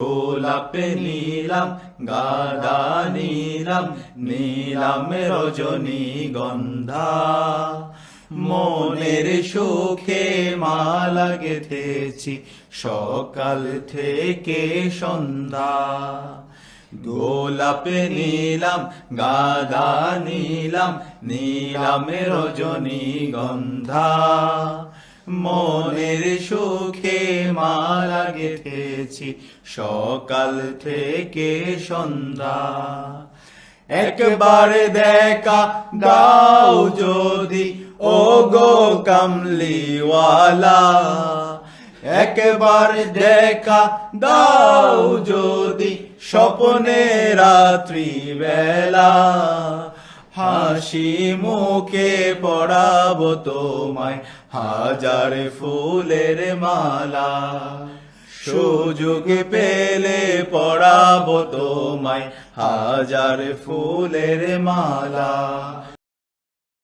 গোলাপ নিলাম, গাঁদা নিলাম, নিলাম রজনীগন্ধা। মনের সুখে মালা গেঁথেছি সকাল থেকে সন্ধ্যা। গোলাপ নিলাম, গাঁদা নিলাম, নিলাম রজনীগন্ধা। মনের সুখে মালা গেঁথেছি সকাল থেকে সন্ধ্যা। একবার দেখা দাও যদি ও গো কামলিওয়ালা, একবার দেখা দাও যদি স্বপ্নে রাত্রি বেলা। হাসি মুখে পড়াবো তোমায় হাজার ফুলের মালা। সুযোগ পেলে পড়াবো তোমায় হাজার ফুলের মালা।